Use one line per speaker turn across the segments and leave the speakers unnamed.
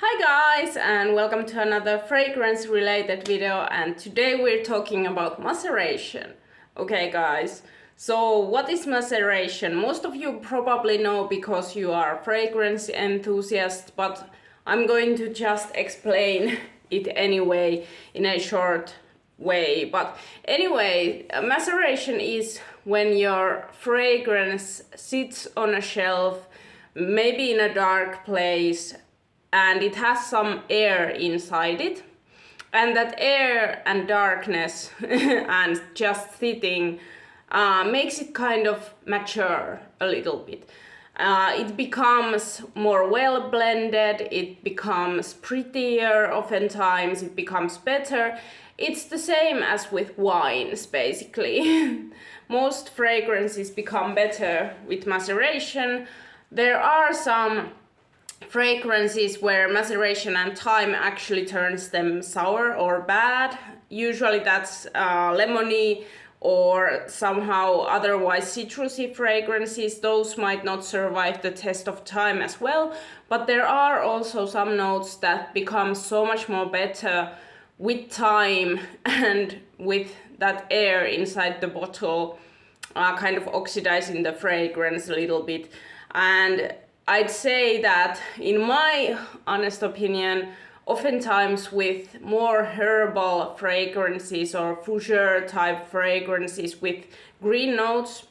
Hi guys, and welcome to another fragrance related video, and today we're talking about maceration. Okay guys, so what is maceration? Most of you probably know because you are fragrance enthusiasts, but I'm going to just explain it anyway in a short way. But anyway, maceration is when your fragrance sits on a shelf, maybe in a dark place, and it has some air inside it, and that air and darkness and just sitting makes it kind of mature a little bit. It becomes more well blended, it becomes prettier, oftentimes it becomes better. It's the same as with wines basically. Most fragrances become better with maceration. There are some fragrances where maceration and time actually turns them sour or bad. Usually that's lemony or somehow otherwise citrusy fragrances. Those might not survive the test of time as well, but there are also some notes that become so much more better with time and with that air inside the bottle kind of oxidizing the fragrance a little bit. And I'd say that, in my honest opinion, oftentimes with more herbal fragrances or fougere type fragrances with green notes,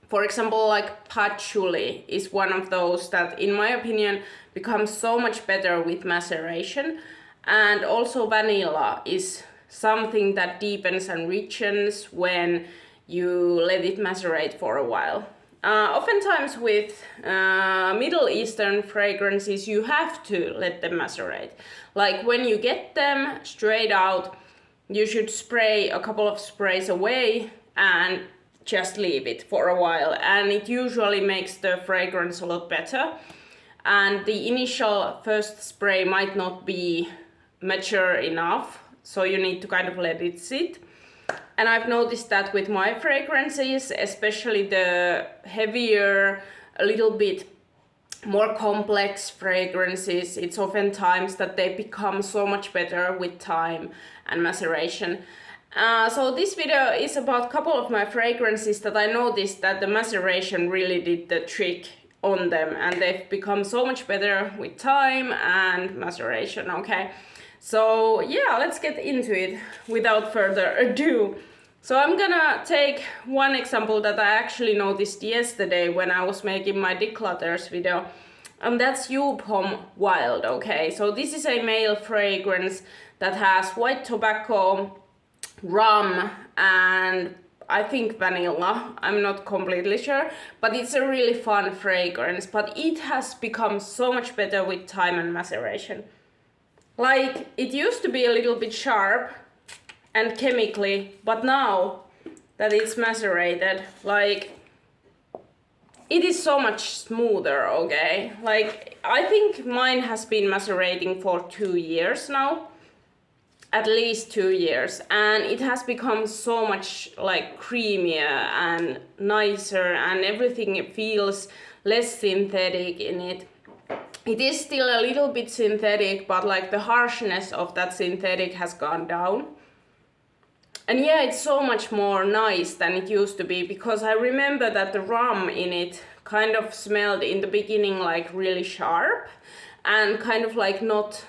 for example, like patchouli is one of those that, in my opinion, becomes so much better with maceration. And also vanilla is something that deepens and richens when you let it macerate for a while. Oftentimes with Middle Eastern fragrances, you have to let them macerate. Like when you get them straight out, you should spray a couple of sprays away and just leave it for a while. And it usually makes the fragrance a lot better. And the initial first spray might not be mature enough, so you need to kind of let it sit. And I've noticed that with my fragrances, especially the heavier, a little bit more complex fragrances, it's oftentimes that they become so much better with time and maceration. So this video is about a couple of my fragrances that I noticed that the maceration really did the trick on them, and they've become so much better with time and maceration, okay? So yeah, let's get into it without further ado. So I'm gonna take one example that I actually noticed yesterday when I was making my declutters video, and that's Joop Homme Wild, okay? So this is a male fragrance that has white tobacco, rum, and I think vanilla. I'm not completely sure, but it's a really fun fragrance, but it has become so much better with time and maceration. Like, it used to be a little bit sharp and chemically, but now that it's macerated, like, it is so much smoother, okay? Like, I think mine has been macerating for 2 years now, at least 2 years, and it has become so much like creamier and nicer, and everything feels less synthetic in it. It is still a little bit synthetic, but like the harshness of that synthetic has gone down. And yeah, it's so much more nice than it used to be, because I remember that the rum in it kind of smelled in the beginning like really sharp and kind of like not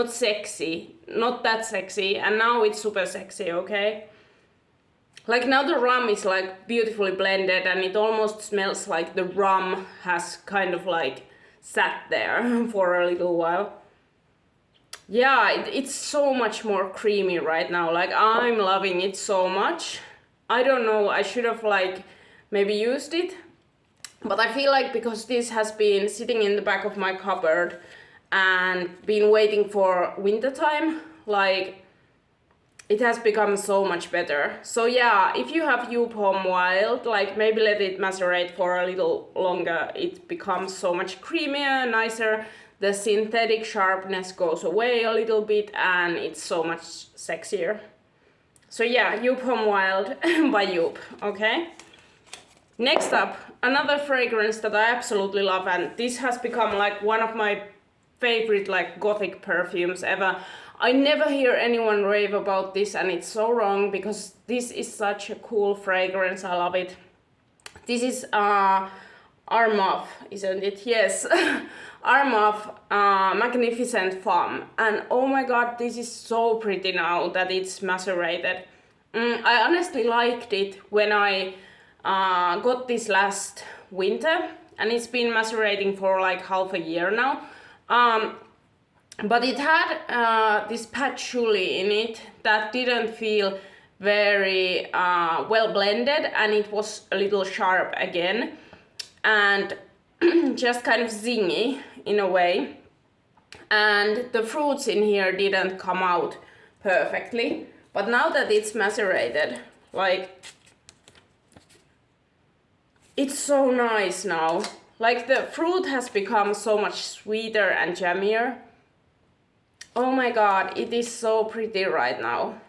sexy, not that sexy, and now it's super sexy, okay? Like now the rum is like beautifully blended and it almost smells like the rum has kind of like sat there for a little while. Yeah, it's so much more creamy right now. Like, I'm loving it so much. I don't know, I should have like maybe used it, but I feel like because this has been sitting in the back of my cupboard and been waiting for winter time, like, it has become so much better. So yeah, if you have Joop Homme Wild, like maybe let it macerate for a little longer. It becomes so much creamier, nicer. The synthetic sharpness goes away a little bit and it's so much sexier. So yeah, Joop Homme Wild by Joop, okay? Next up, another fragrance that I absolutely love, and this has become like one of my favorite like gothic perfumes ever. I never hear anyone rave about this, and it's so wrong because this is such a cool fragrance. I love it. This is Armaf, isn't it? Yes. Armaf Magnificent Femme. And oh my god, this is so pretty now that it's macerated. I honestly liked it when I got this last winter, and it's been macerating for like half a year now. But it had this patchouli in it that didn't feel very well blended, and it was a little sharp again, and just kind of zingy in a way. And the fruits in here didn't come out perfectly. But now that it's macerated, like, it's so nice now. Like, the fruit has become so much sweeter and jammier. Oh my god, it is so pretty right now.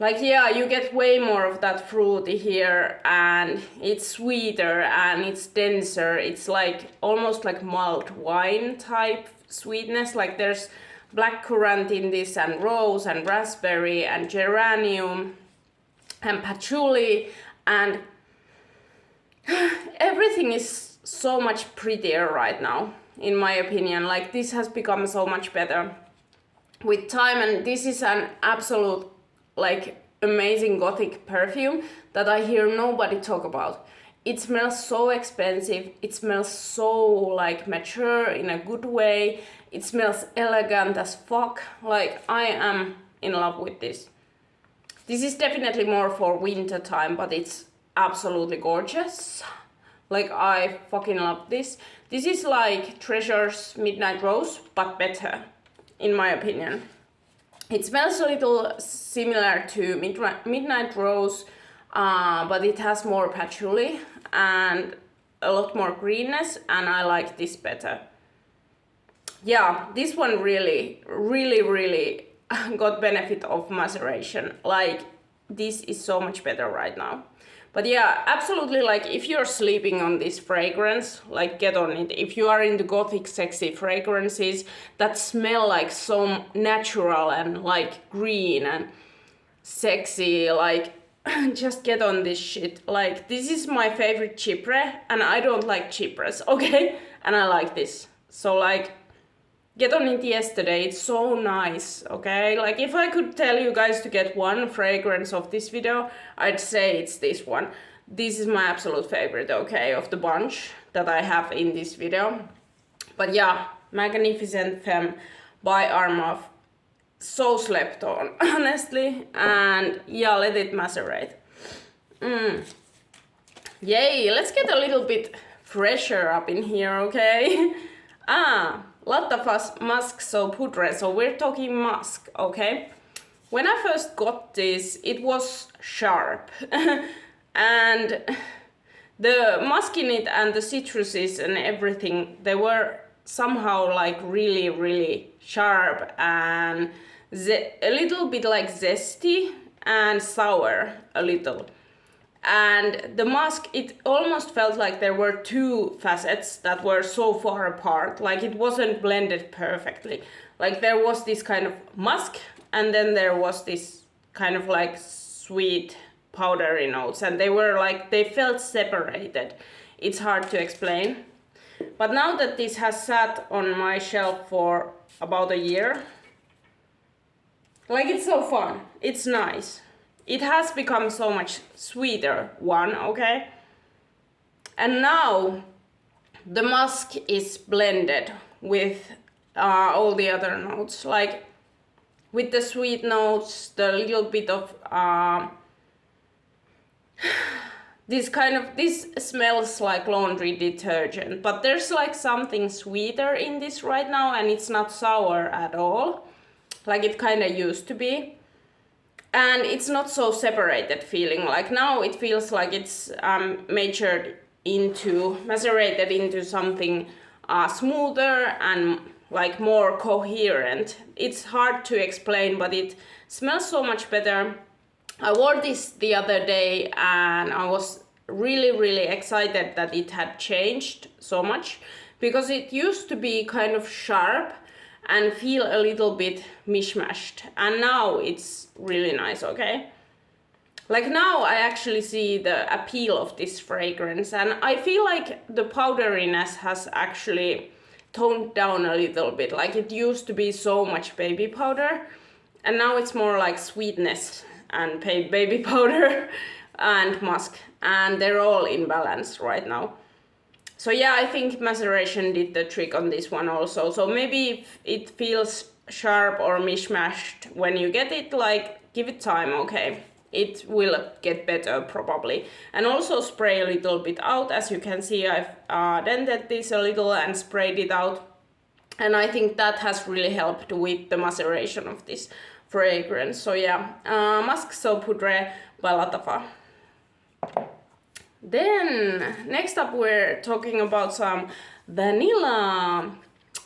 Like, yeah, you get way more of that fruity here, and it's sweeter and it's denser. It's like almost like malt wine type sweetness. Like, there's blackcurrant in this, and rose and raspberry and geranium and patchouli, and everything is so much prettier right now, in my opinion. Like, this has become so much better with time, and this is an absolute like amazing gothic perfume that I hear nobody talk about. It smells so expensive, it smells so like mature in a good way, it smells elegant as fuck. Like, I am in love with this. This is definitely more for winter time, but it's absolutely gorgeous. Like, I fucking love this. This is like Treasure's Midnight Rose, but better, in my opinion. It smells a little similar to Midnight Rose, but it has more patchouli and a lot more greenness, and I like this better. Yeah, this one really got benefit of maceration. Like, this is so much better right now. But yeah, absolutely, like, if you're sleeping on this fragrance, like, get on it. If you are into gothic sexy fragrances that smell like so natural and like green and sexy, like, just get on this shit. Like, this is my favorite chypre, and I don't like chypres, okay? And I like this. So, like, get on it yesterday. It's so nice, okay? Like, if I could tell you guys to get one fragrance of this video, I'd say it's this one. This is my absolute favorite, okay, of the bunch that I have in this video. But yeah, Magnificent Femme by Armaf. So slept on, honestly. And yeah, let it macerate. Yay, let's get a little bit fresher up in here, okay? Lattafa's Musk so Poudree, so we're talking musk, okay? When I first got this, it was sharp. And the musk in it and the citruses and everything, they were somehow like really sharp and a little bit like zesty and sour a little. And the musk, it almost felt like there were two facets that were so far apart. Like, it wasn't blended perfectly. Like, there was this kind of musk, and then there was this kind of like sweet powdery notes, and they were like, they felt separated. It's hard to explain. But now that this has sat on my shelf for about a year, like, it's so fun. It's nice. It has become so much sweeter, one, okay? And now the musk is blended with all the other notes. Like, with the sweet notes, the little bit of this smells like laundry detergent, but there's like something sweeter in this right now, and it's not sour at all, like it kind of used to be. And it's not so separated feeling. Like, now it feels like it's macerated into something smoother and like more coherent. It's hard to explain, but it smells so much better. I wore this the other day, and I was really excited that it had changed so much, because it used to be kind of sharp and feel a little bit mishmashed, and now it's really nice, okay? Like now I actually see the appeal of this fragrance, and I feel like the powderiness has actually toned down a little bit. Like it used to be so much baby powder, and now it's more like sweetness and baby powder and musk, and they're all in balance right now. So yeah, I think Maceration did the trick on this one also. So maybe if it feels sharp or mishmashed when you get it, like give it time, okay? It will get better probably. And also spray a little bit out. As you can see, I've dented this a little and sprayed it out. And I think that has really helped with the maceration of this fragrance. So yeah, Musk So Poudree by Lattafa. Then next up we're talking about some vanilla.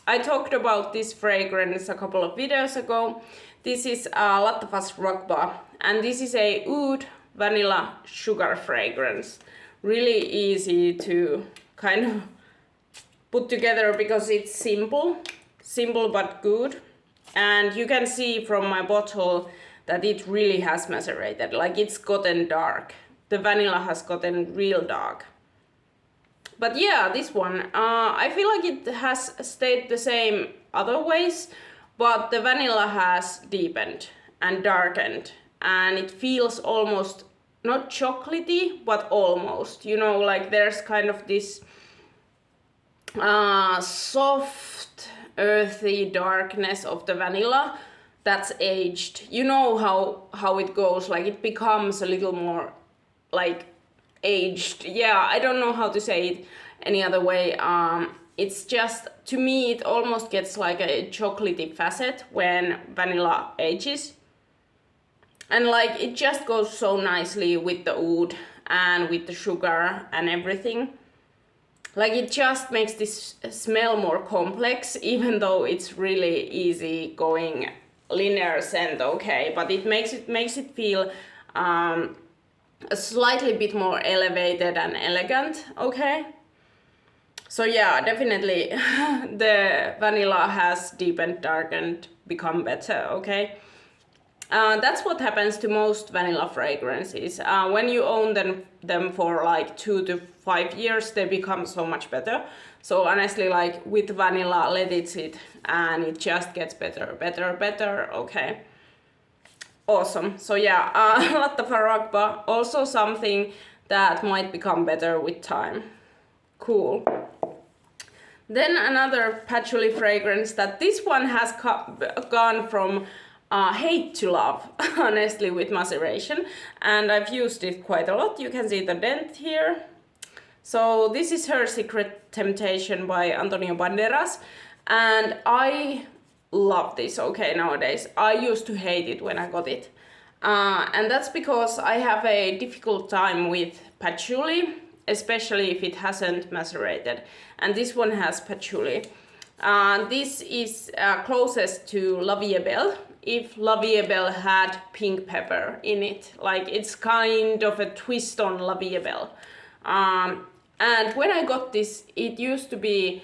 I talked about this fragrance a couple of videos ago. This is Lattafa's Raghba, and this is a oud vanilla sugar fragrance. Really easy to kind of put together because it's simple but good. And you can see from my bottle that it really has macerated, like it's gotten dark. The vanilla has gotten real dark. But yeah, this one, I feel like it has stayed the same other ways, but the vanilla has deepened and darkened, and it feels almost not chocolatey, but almost, you know, like there's kind of this soft, earthy darkness of the vanilla that's aged. You know how it goes, like it becomes a little more like aged. Yeah, I don't know how to say it any other way. It's just, to me, it almost gets like a chocolatey facet when vanilla ages. And like it just goes so nicely with the oud and with the sugar and everything. Like it just makes this smell more complex, even though it's really easy going linear scent, okay, but it makes it feel a slightly bit more elevated and elegant, okay? So yeah, definitely the vanilla has deepened, darkened, become better, okay? That's what happens to most vanilla fragrances. When you own them for like 2 to 5 years, they become so much better. So honestly, like with vanilla, let it sit and it just gets better, okay? Awesome. So yeah, Lattafa Raghba, also something that might become better with time. Cool. Then another patchouli fragrance that this one has gone from hate to love, honestly, with Maceration. And I've used it quite a lot. You can see the dent here. So this is Her Secret Temptation by Banderas. And I love this, okay, nowadays. I used to hate it when I got it. And that's because I have a difficult time with patchouli, especially if it hasn't macerated. And this one has patchouli. This is closest to La Vie Belle, if La Vie Belle had pink pepper in it. Like it's kind of a twist on La Vie Belle. And when I got this, it used to be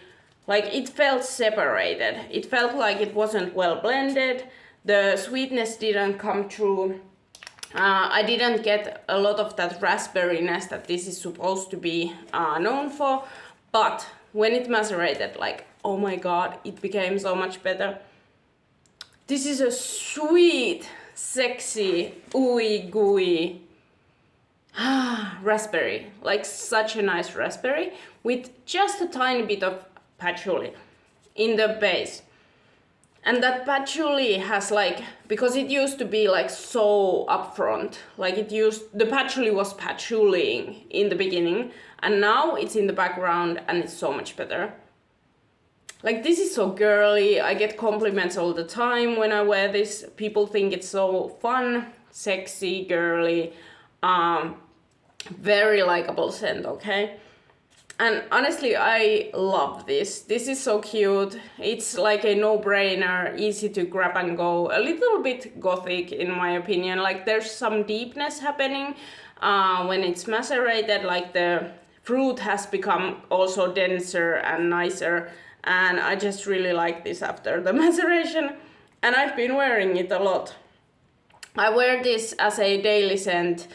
like it felt separated. It felt like it wasn't well blended. The sweetness didn't come through. I didn't get a lot of that raspberryness that this is supposed to be known for. But when it macerated, like, oh my god, it became so much better. This is a sweet, sexy, ooey gooey raspberry. Like such a nice raspberry with just a tiny bit of patchouli in the base. And that patchouli has like, because it used to be like so upfront, like the patchouli was patchouliing in the beginning, and now it's in the background and it's so much better. Like this is so girly. I get compliments all the time when I wear this. People think it's so fun, sexy, girly, very likable scent, okay? And honestly, I love this. This is so cute. It's like a no-brainer, easy to grab and go. A little bit gothic in my opinion. Like there's some deepness happening when it's macerated, like the fruit has become also denser and nicer, and I just really like this after the maceration, and I've been wearing it a lot. I wear this as a daily scent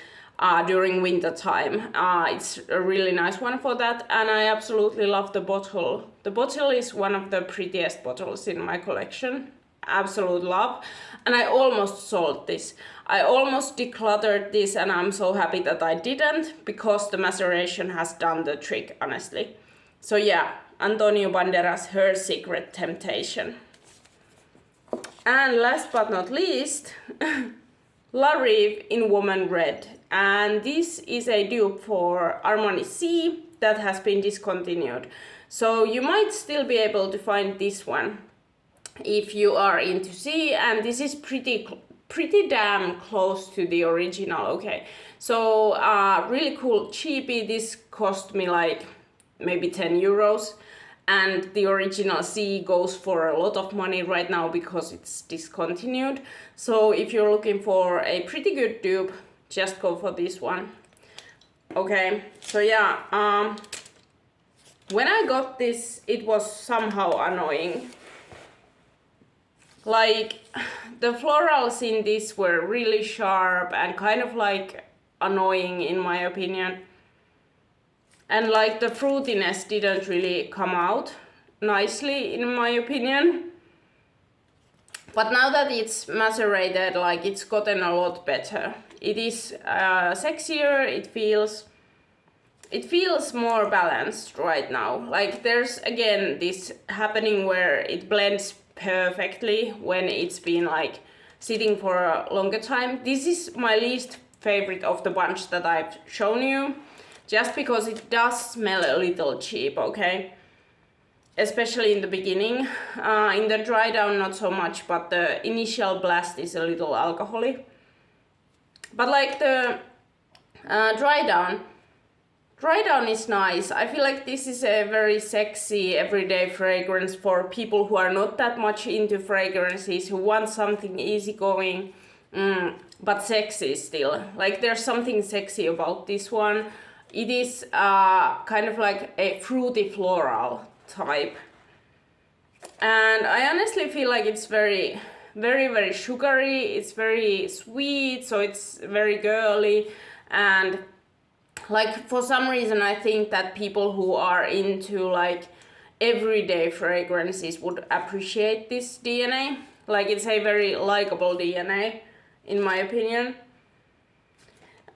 during winter time. It's a really nice one for that, and I absolutely love the bottle. The bottle is one of the prettiest bottles in my collection. Absolute love. And I almost sold this. I almost decluttered this, and I'm so happy that I didn't, because the maceration has done the trick, honestly. So yeah, Antonio Banderas, Her Secret Temptation. And last but not least, Rive in Woman Red. And this is a dupe for Armani C that has been discontinued. So you might still be able to find this one if you are into C, and this is pretty damn close to the original. Okay, so really cool cheapie. This cost me like maybe 10 euros, and the original C goes for a lot of money right now because it's discontinued. So if you're looking for a pretty good dupe, just go for this one. Okay, so yeah, when I got this, it was somehow annoying. Like, the florals in this were really sharp and kind of like annoying in my opinion. And like the fruitiness didn't really come out nicely in my opinion. But now that it's macerated, like, it's gotten a lot better. It is sexier, it feels more balanced right now. Like, there's again this happening where it blends perfectly when it's been like sitting for a longer time. This is my least favorite of the bunch that I've shown you, just because it does smell a little cheap, okay? Especially in the beginning. In the dry down not so much, but the initial blast is a little alcoholic. But like the dry down is nice. I feel like this is a very sexy everyday fragrance for people who are not that much into fragrances, who want something easygoing, but sexy still. Like, there's something sexy about this one. It is kind of like a fruity floral type. And I honestly feel like it's very sugary, it's very sweet, so it's very girly. And like, for some reason I think that people who are into like everyday fragrances would appreciate this DNA. Like, it's a very likable DNA in my opinion.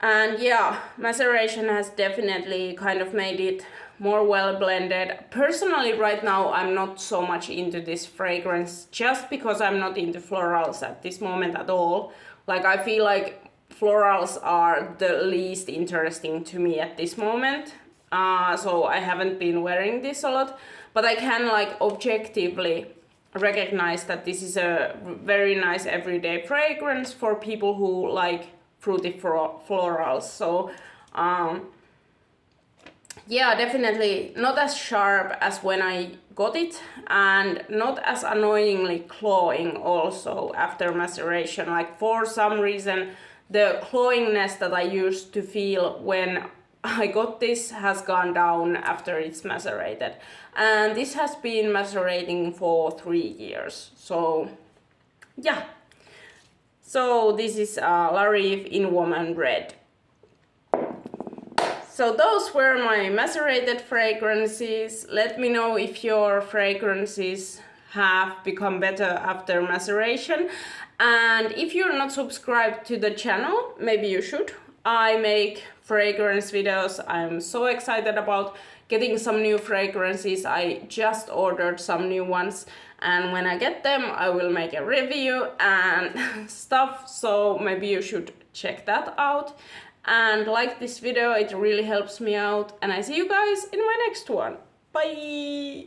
And yeah, maceration has definitely kind of made it more well blended. Personally, right now, I'm not so much into this fragrance, just because I'm not into florals at this moment at all. Like, I feel like florals are the least interesting to me at this moment. So I haven't been wearing this a lot, but I can like objectively recognize that this is a very nice everyday fragrance for people who like fruity florals. So yeah, definitely not as sharp as when I got it, and not as annoyingly clawing also after maceration. Like, for some reason the clawingness that I used to feel when I got this has gone down after it's macerated. And this has been macerating for 3 years. So yeah. So this is Rive in Woman Red. So those were my macerated fragrances. Let me know if your fragrances have become better after maceration. And if you're not subscribed to the channel, maybe you should. I make fragrance videos. I'm so excited about getting some new fragrances. I just ordered some new ones, and when I get them, I will make a review and stuff. So maybe you should check that out. And like this video, it really helps me out. And I see you guys in my next one. Bye!